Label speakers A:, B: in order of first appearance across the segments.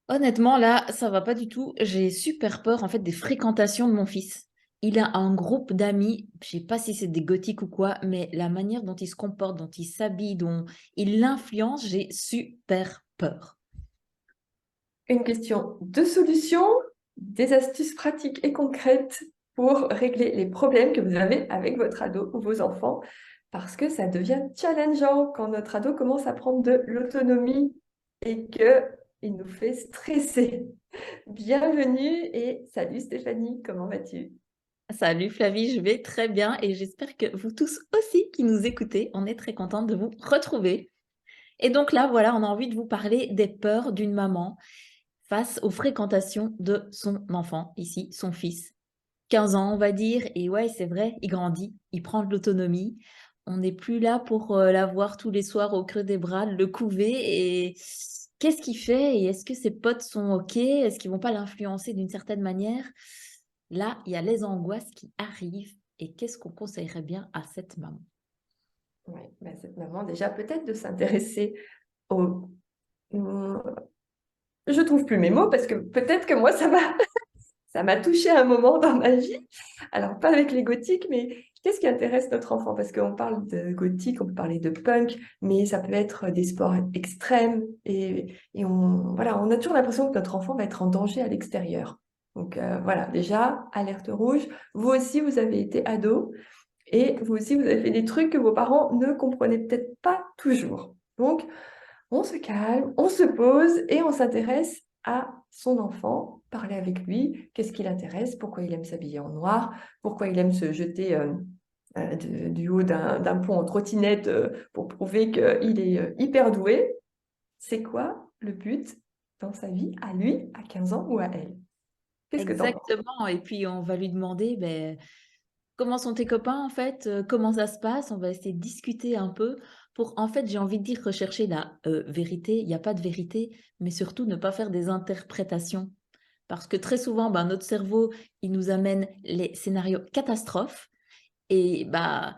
A: Honnêtement, là, ça va pas du tout. J'ai super peur en fait des fréquentations de mon fils. Il a un groupe d'amis, je sais pas si c'est des gothiques ou quoi, mais la manière dont il se comporte, dont il s'habille, dont il l'influence, j'ai super peur.
B: Une question de solution, des astuces pratiques et concrètes pour régler les problèmes que vous avez avec votre ado ou vos enfants, parce que ça devient challengeant quand notre ado commence à prendre de l'autonomie et qu'il nous fait stresser. Bienvenue et salut Stéphanie, comment vas-tu?
A: Salut Flavie, je vais très bien et j'espère que vous tous aussi qui nous écoutez, on est très contente de vous retrouver. Et donc là, voilà, on a envie de vous parler des peurs d'une maman face aux fréquentations de son enfant, ici, son fils. 15 ans, on va dire. Et ouais, c'est vrai, il grandit, il prend de l'autonomie. On n'est plus là pour l'avoir tous les soirs au creux des bras, le couver. Et qu'est-ce qu'il fait? Et est-ce que ses potes sont OK? Est-ce qu'ils vont pas l'influencer d'une certaine manière? Là, il y a les angoisses qui arrivent. Et qu'est-ce qu'on conseillerait bien à cette maman?
B: Oui, ben cette maman, déjà, peut-être de s'intéresser au... Hum, Je trouve plus mes mots parce que peut-être que moi, ça m'a touché un moment dans ma vie. Alors, pas avec les gothiques, mais qu'est-ce qui intéresse notre enfant? Parce qu'on parle de gothique, on peut parler de punk, mais ça peut être des sports extrêmes. Et voilà, on a toujours l'impression que notre enfant va être en danger à l'extérieur. Donc voilà, déjà, alerte rouge. Vous aussi, vous avez été ado et vous aussi, vous avez fait des trucs que vos parents ne comprenaient peut-être pas toujours. Donc, on se calme, on se pose et on s'intéresse à son enfant, parler avec lui, qu'est-ce qui l'intéresse, pourquoi il aime s'habiller en noir, pourquoi il aime se jeter du haut d'un pont en trottinette pour prouver qu'il est hyper doué. C'est quoi le but dans sa vie, à lui, à 15 ans ou à elle? Qu'est-ce que tu en penses?
A: Exactement. Et puis, on va lui demander, ben, comment sont tes copains en fait? Comment ça se passe? On va essayer de discuter un peu pour, en fait, j'ai envie de dire, rechercher la vérité. Il n'y a pas de vérité, mais surtout ne pas faire des interprétations. Parce que très souvent, ben, notre cerveau, il nous amène les scénarios catastrophes. Et bah,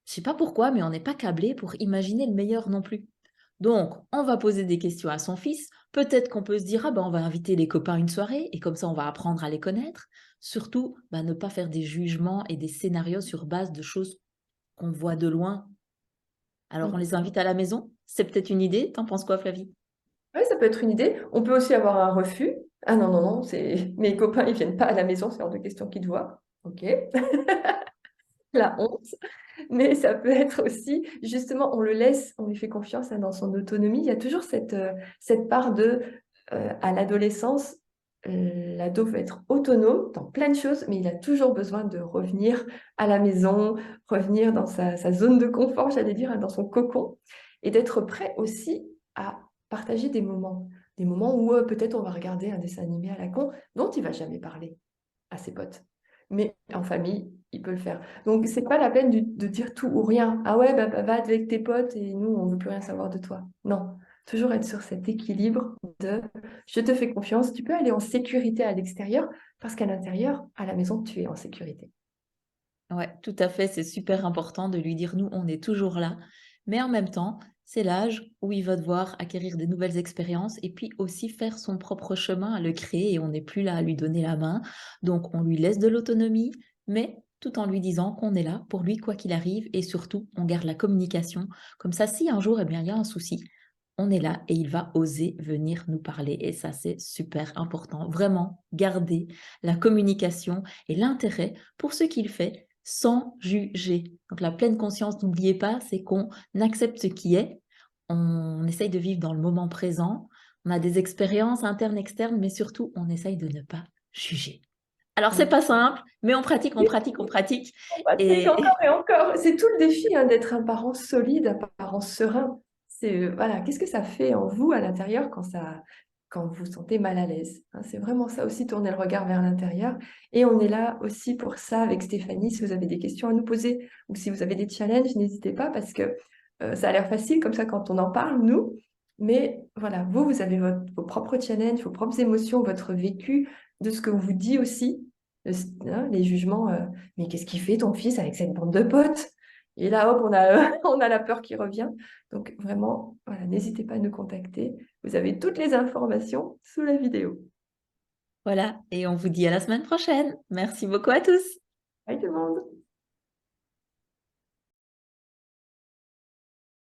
A: je sais pas pourquoi, mais on n'est pas câblé pour imaginer le meilleur non plus. Donc, on va poser des questions à son fils. Peut-être qu'on peut se dire, ah ben, on va inviter les copains à une soirée et comme ça, on va apprendre à les connaître. Surtout, bah, ne pas faire des jugements et des scénarios sur base de choses qu'on voit de loin. Alors, on les invite à la maison. C'est peut-être une idée. T'en penses quoi, Flavie?
B: Oui, ça peut être une idée. On peut aussi avoir un refus. Ah non, non, non, mes copains, ils viennent pas à la maison, c'est hors de question qu'ils te voient. Ok, la honte. Mais ça peut être aussi, justement, on le laisse, on lui fait confiance hein, dans son autonomie. Il y a toujours cette part de, à l'adolescence, l'ado veut être autonome dans plein de choses, mais il a toujours besoin de revenir à la maison, revenir dans sa zone de confort, j'allais dire, hein, dans son cocon, et d'être prêt aussi à partager des moments où peut-être on va regarder un dessin animé à la con dont il va jamais parler à ses potes. Mais en famille, il peut le faire. Donc, c'est pas la peine de dire tout ou rien. Ah ouais, bah, va avec tes potes et nous, on veut plus rien savoir de toi. Non, toujours être sur cet équilibre de je te fais confiance, tu peux aller en sécurité à l'extérieur parce qu'à l'intérieur, à la maison, tu es en sécurité.
A: Ouais, tout à fait. C'est super important de lui dire, nous, on est toujours là. Mais en même temps, c'est l'âge où il va devoir acquérir des nouvelles expériences et puis aussi faire son propre chemin à le créer et on n'est plus là à lui donner la main. Donc, on lui laisse de l'autonomie, mais tout en lui disant qu'on est là pour lui quoi qu'il arrive et surtout, on garde la communication. Comme ça, si un jour, eh bien, il y a un souci, on est là et il va oser venir nous parler. Et ça, c'est super important. Vraiment, garder la communication et l'intérêt pour ce qu'il fait sans juger. Donc la pleine conscience, n'oubliez pas, c'est qu'on accepte ce qui est, on essaye de vivre dans le moment présent, on a des expériences internes, externes, mais surtout, on essaye de ne pas juger. Alors, c'est
B: Mm.
A: pas simple, mais on pratique, on pratique, on pratique.
B: On pratique
A: Et
B: encore et encore. C'est tout le défi hein, d'être un parent solide, un parent serein. C'est voilà, qu'est-ce que ça fait en vous à l'intérieur quand vous vous sentez mal à l'aise, hein. C'est vraiment ça aussi, tourner le regard vers l'intérieur. Et on est là aussi pour ça avec Stéphanie. Si vous avez des questions à nous poser ou si vous avez des challenges, n'hésitez pas parce que ça a l'air facile comme ça quand on en parle, nous. Mais voilà, vous avez vos propres challenges, vos propres émotions, votre vécu, de ce que vous dit aussi, hein, les jugements. Mais qu'est-ce qu'il fait ton fils avec cette bande de potes? Et là, hop, on a, on a la peur qui revient. Donc vraiment, voilà, n'hésitez pas à nous contacter. Vous avez toutes les informations sous la vidéo.
A: Voilà, et on vous dit à la semaine prochaine. Merci beaucoup à tous.
B: Bye tout le monde!